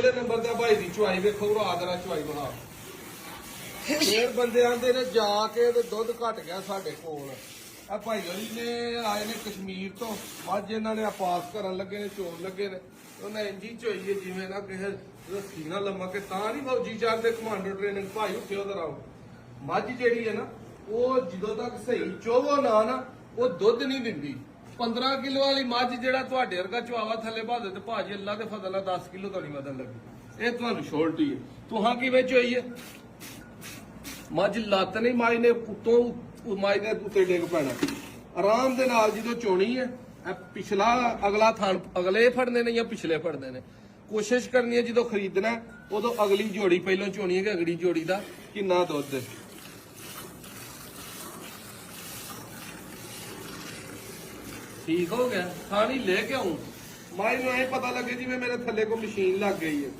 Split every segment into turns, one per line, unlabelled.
number ਦਾ ਭਾਈ ਦੀ ਚੁਆਈ ਵੇਖੋ ਰਾਤ ਦਾ ਚੁਆਈ ਬਣਾ ਫੇਰ ਬੰਦੇ ਆਂਦੇ ਨੇ ਜਾ ਕੇ ਤੇ ਦੁੱਧ ਘਟ ਗਿਆ ਸਾਡੇ ਕੋਲ ਆ ਭਾਈ ਹੋਰੀ ਨੇ ਆਏ ਨੇ ਕਸ਼ਮੀਰ ਤੋਂ ਅੱਜ ਇਹਨਾਂ ਨੇ ਪਾਸ ਕਰਨ ਲੱਗੇ ਨੇ ਚੋਣ ਲੱਗੇ ਨੇ ਉਹਨਾਂ ਇੰਜੀ ਚੋਈਏ ਜਿਵੇਂ ਨਾ ਕਿਸੇ ਰੱਸੀ ਨਾਲ ਲੰਮਾ ਕੇ ਤਾਂ ਨਹੀਂ ਫੌਜੀ ਚਾਹਦੇ ਕਮਾਂਡੋ ਟ੍ਰੇਨਿੰਗ ਭਾਈ ਉੱਥੇ ਉਧਰ ਆਓ ਮੱਝ ਜਿਹੜੀ ਹੈ ਨਾ ਉਹ ਜਦੋਂ ਤੱਕ ਸਹੀ ਚੋਵੋ ਨਾ ਉਹ ਦੁੱਧ ਨਹੀਂ ਦਿੰਦੀ 15 ਕਿਲੋ ਵਾਲੀ ਮੱਝ ਜਿਹੜਾ ਤੁਹਾਡੇ ਵਰਗਾ ਚਵਾਵਾ ਥੱਲੇ ਭਾ ਦੇ ਤੇ ਭਾਜੀ ਅੱਲਾ ਦੇ ਫਜ਼ਲ ਨਾਲ 10 ਕਿਲੋ ਤਾਂ ਨਹੀਂ ਵਧਣ ਲੱਗੀ ਇਹ ਤੁਹਾਨੂੰ ਛੋਲਟੀ ਹੈ ਤੁਹਾਂ ਕਿਵੇਂ ਚੋਈ ਹੈ ਮੱਝ ਲੱਤ ਨਹੀਂ ਮਾਈ ਨੇ ਉੱਤੋਂ ਮਾਈ ਦੇ ਉੱਤੇ ਡਿੱਗ ਪੈਣਾ ਆਰਾਮ ਦੇ ਨਾਲ ਜਦੋਂ ਚੋਣੀ ਹੈ ਪਿਛਲਾ ਅਗਲਾ ਥਣ ਅਗਲੇ ਫੜਨੇ ਨੇ ਜਾਂ ਪਿਛਲੇ ਫੜਨੇ ਨੇ ਕੋਸ਼ਿਸ਼ ਕਰਨੀ ਹੈ ਜਦੋਂ ਖਰੀਦਣਾ ਉਦੋਂ ਅਗਲੀ ਜੋੜੀ ਪਹਿਲਾਂ ਚੋਣੀ ਹੈ ਕਿ ਅਗਲੀ ਜੋੜੀ ਦਾ ਕਿੰਨਾ ਦੁੱਧ ਹੈ ਠੀਕ ਹੋ ਗਿਆ ਥਾਣੀ ਲੈ ਕੇ ਆਉਂ ਮਾਈ ਨੂੰ ਐ ਪਤਾ ਲੱਗੇ ਜਿਵੇਂ ਮੇਰੇ ਥੱਲੇ ਕੋ ਮਸ਼ੀਨ ਲੱਗ ਗਈ ਹੈ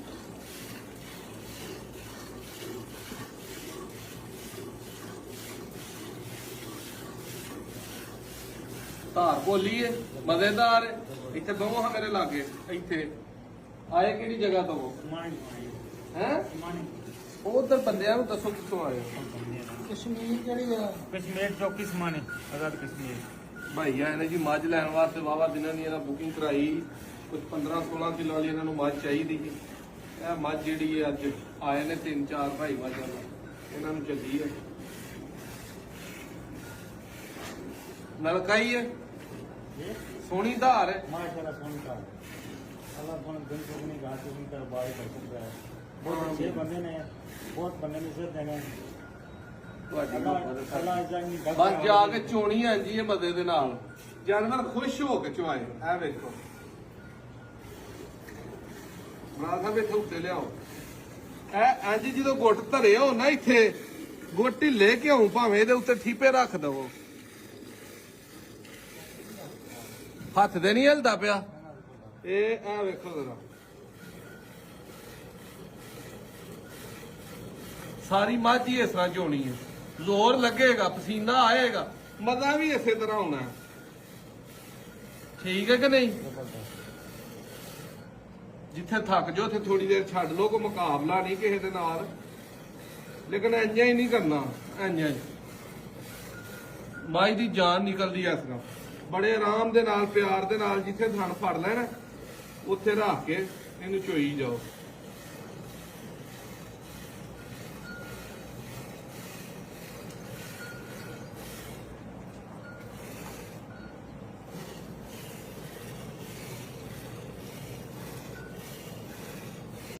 ਧਾਰ ਬੋਲੀ ਹੈ ਮਜ਼ੇਦਾਰ ਹੈ ਇੱਥੇ ਦੋਵਾਂ ਮੇਰੇ ਲਾਗੇ ਇੱਥੇ ਆਏ ਕਿਹੜੀ ਜਗ੍ਹਾ ਤੋਂ ਹੈ ਉਧਰ ਬੰਦਿਆਂ ਨੂੰ ਦੱਸੋ ਕਿੱਥੋਂ ਆਏ
ਕਸ਼ਮੀਰ ਜਿਹੜੀ ਆ
कश्मीर चौकी समाने आजाद कश्मीर
ਭਾਈ ਆਏ ਨੇ ਜੀ ਮੱਝ ਲੈਣ ਵਾਸਤੇ ਵਾਵਾ ਦਿਨਾਂ ਦੀ ਇਹਨਾਂ ਬੁਕਿੰਗ ਕਰਾਈ ਕੁਝ 15-16 ਕਿਲੋ ਵਾਲੀ ਇਹਨਾਂ ਨੂੰ ਮੱਝ ਚਾਹੀਦੀ ਸੀ ਇਹ ਮੱਝ ਜਿਹੜੀ ਹੈ ਅੱਜ ਆਏ ਨੇ 3-4 ਭਾਈ ਮੱਝਾਂ ਇਹਨਾਂ ਨੂੰ ਚੱਲੀ ਹੈ ਨਲਕਾਈ ਹੈ ਸੋਹਣੀ ਧਾਰ ਹੈ
माशाल्लाह सोनी का अल्लाह अपन दिन को नहीं घाट को कर बाय कर सकता है बहुत अच्छे बंदे ने बहुत बंदे ने इज्जत देना
ਤੁਹਾਡੀ
अल्लाह जानी
ਬਸ ਜਾ ਕੇ ਚੋਣੀ ਆਂਜੀ ਹੈ ਮਦੇ ਦੇ ਨਾਲ ਜਾਨਵਰ ਖੁਸ਼ ਹੋ ਕੇ ਚੁਆਏ ਇਹ ਵੇਖੋ ਬਰਾਦਾ ਵੀ ਇੱਥੇ ਉੱਤੇ ਲਿਆਓ ਇਹ ਇੰਜ ਜਦੋਂ ਗੁੱਟ ਧਰੇ ਹੋ ਨਾ ਇੱਥੇ ਗੁੱਟ ਹੀ ਲੈ ਕੇ ਆਉਂ ਭਾਵੇਂ ਇਹਦੇ ਉੱਤੇ ਠੀਪੇ ਰੱਖ ਦਵੋ ਹੱਥ ਦੇ ਨਹੀਂ ਹਿਲਦਾ ਪਿਆ ਇਹ ਵੇਖੋ ਜ਼ਰਾ ਸਾਰੀ ਮੱਝ ਹੀ ਇਸ ਤਰ੍ਹਾਂ ਚੋਣੀ ਹੈ ਜ਼ੋਰ ਲੱਗੇਗਾ ਪਸੀਨਾ ਆਏਗਾ ਮਜ਼ਾ ਵੀ ਇਸੇ ਤਰ੍ਹਾਂ ਆਉਣਾ ਠੀਕ ਹੈ ਕਿ ਨਹੀਂ ਜਿੱਥੇ ਥੱਕ ਜਾਓ ਉੱਥੇ ਥੋੜੀ ਦੇਰ ਛੱਡ ਲਓ ਕੋਈ ਮੁਕਾਬਲਾ ਨਹੀਂ ਕਿਸੇ ਦੇ ਨਾਲ ਲੇਕਿਨ ਇੰਜਾਂ ਹੀ ਨਹੀਂ ਕਰਨਾ ਇੰਜਾਂ ਹੀ ਮਾਈ ਦੀ ਜਾਨ ਨਿਕਲਦੀ ਐ ਇਸ ਤਰ੍ਹਾਂ ਬੜੇ ਆਰਾਮ ਦੇ ਨਾਲ ਪਿਆਰ ਦੇ ਨਾਲ ਜਿੱਥੇ ਥਣ ਫੜ ਲੈਣਾ ਉੱਥੇ ਰੱਖ ਕੇ ਇਹਨੂੰ ਚੋਈ ਜਾਓ